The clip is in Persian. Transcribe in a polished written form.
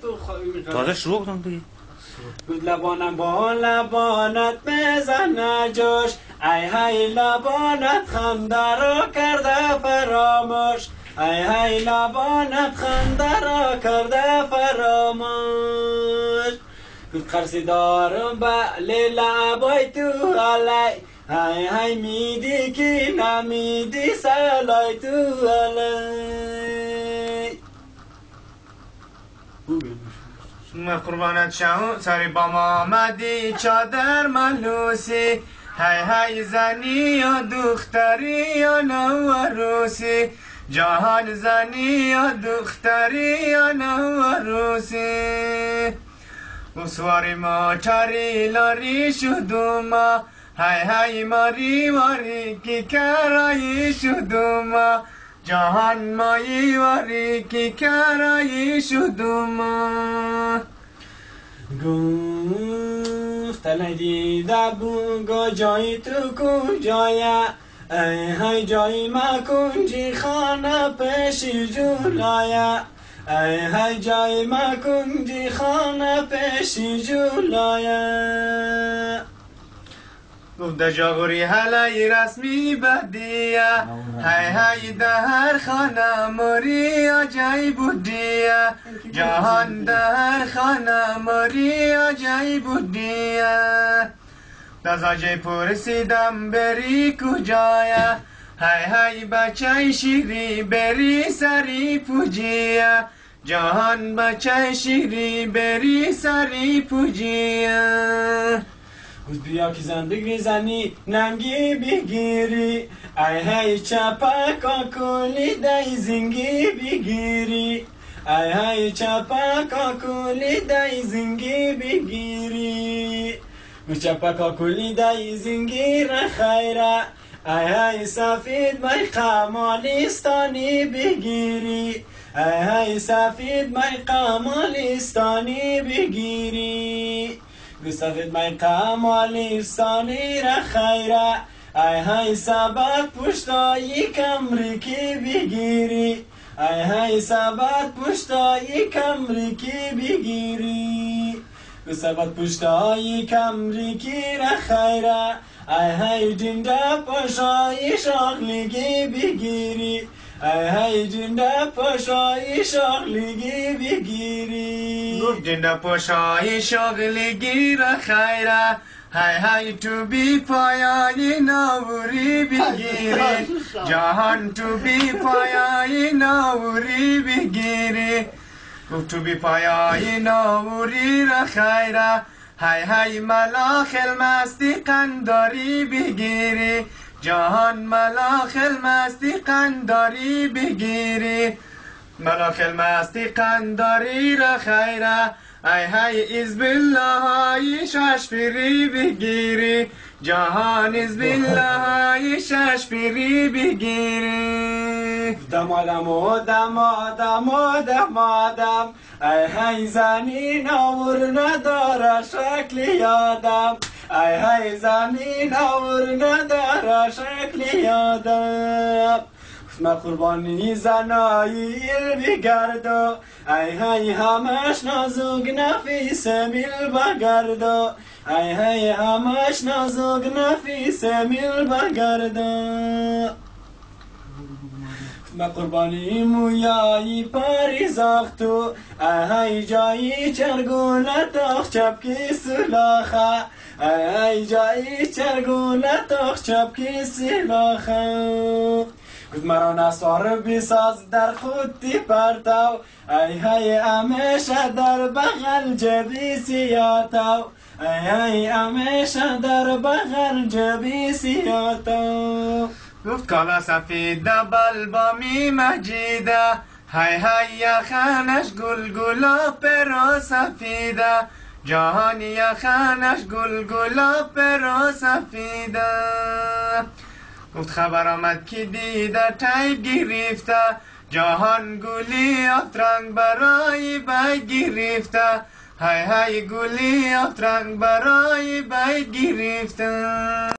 تو تازه شروع کردم دیگه. بود لبانم با لبانت بزن جوش، ای های لبانت خنده را کرده فراموش، ای های لبانت خنده را کرده فراموش. بود قرصی دارم بله لبای تو علی، ای های میدی که نمیدی سلای تو علی. من قربانت شم سری با ما آمدی چادر ملوسی، های های زنی یا دختری یا نوروسی، جهان زنی یا دختری یا نوروسی. سواری موتری لاری شدوما، های های ماری واری کی کرایی شدوما، جهان مایی واری کی کرایی شدوما. گفتن دیده بگو جای تو کجایه، ای های جای ما کنجی خانه پیشی جولایه، ای های جای ما کنجی خانه پیشی جولایه. گفت جاغوری حلای رسمی بدیه، های های در خانه موری آجای بودیه، جهان در خانه موری آجای بودیه. دازاجه پرسیدم بری کجایه، های های بچه شیری بری سری پوجیه، جهان بچه شیری بری سری پوجیه. بیا که زندگی زنی ننگی بگیری، ای های چپکا کلی دای زنگی بگیری، ای های چپکا کلی دای زنگی بگیری. چپکا کلی دای زنگی را خیره، ای های سفید می قمالستانی بگیری، ای های سفید می قمالستانی بگیری. سفید می قمالستانی را خیره، ای های سبت پشتایی کمریکی بگیری، ای های سبت پشتایی کمریکی بگیری. سبت پشتایی کمریکی را خیره، ای های جنده پشایی شاخلگی بگیری، ای های جنده پشایی شاخلگی بگیری. گفت جنده پشایی شاخلگی را خیره، های های تو بی پایانی ناوری بگیری، جهان تو بی پایانی ناوری بگیری. گفت تو بی پایانی ناوری را خیره، های های ملاخ المستی قنداری بگیری، جهان ملاخ المستی قنداری بگیری. ملاخ المستی قنداری را خیره، ای های از بالله های ششفیری بگیری، جهان از بالله های ششفیری بگیری. دمادم و دمادم و دمادم، ای های زنی نور نداره شکل یادم، ای های زنی نور نداره شکل یادم. ما قربانی زنایی بگردو، ای های همش نازک نفیس میل بگردو، ای های همش نازک نفیس میل بگردو. ما قربانی مویایی پری زاختو، ای های جایی چرگونه تاخ چپکی سلاخه، ای های جایی چرگونه تاخ چپکی سلاخه. مرا نصار بیساز در خودی پرتاو، ای های همیشه در بغل جبی سیاتاو، ای های همیشه در بغل جبی سیاتاو. گفت کالا سفید بلبامی مجیده، های های یخنش گلگلا پرا سفیده، جهان یخنش گلگلا پرا سفیده. گفت خبر آمد که دیده تایب گرفته، جهان گلی افرنگ برای بید گرفته، های های گلی افرنگ برای بید گرفته.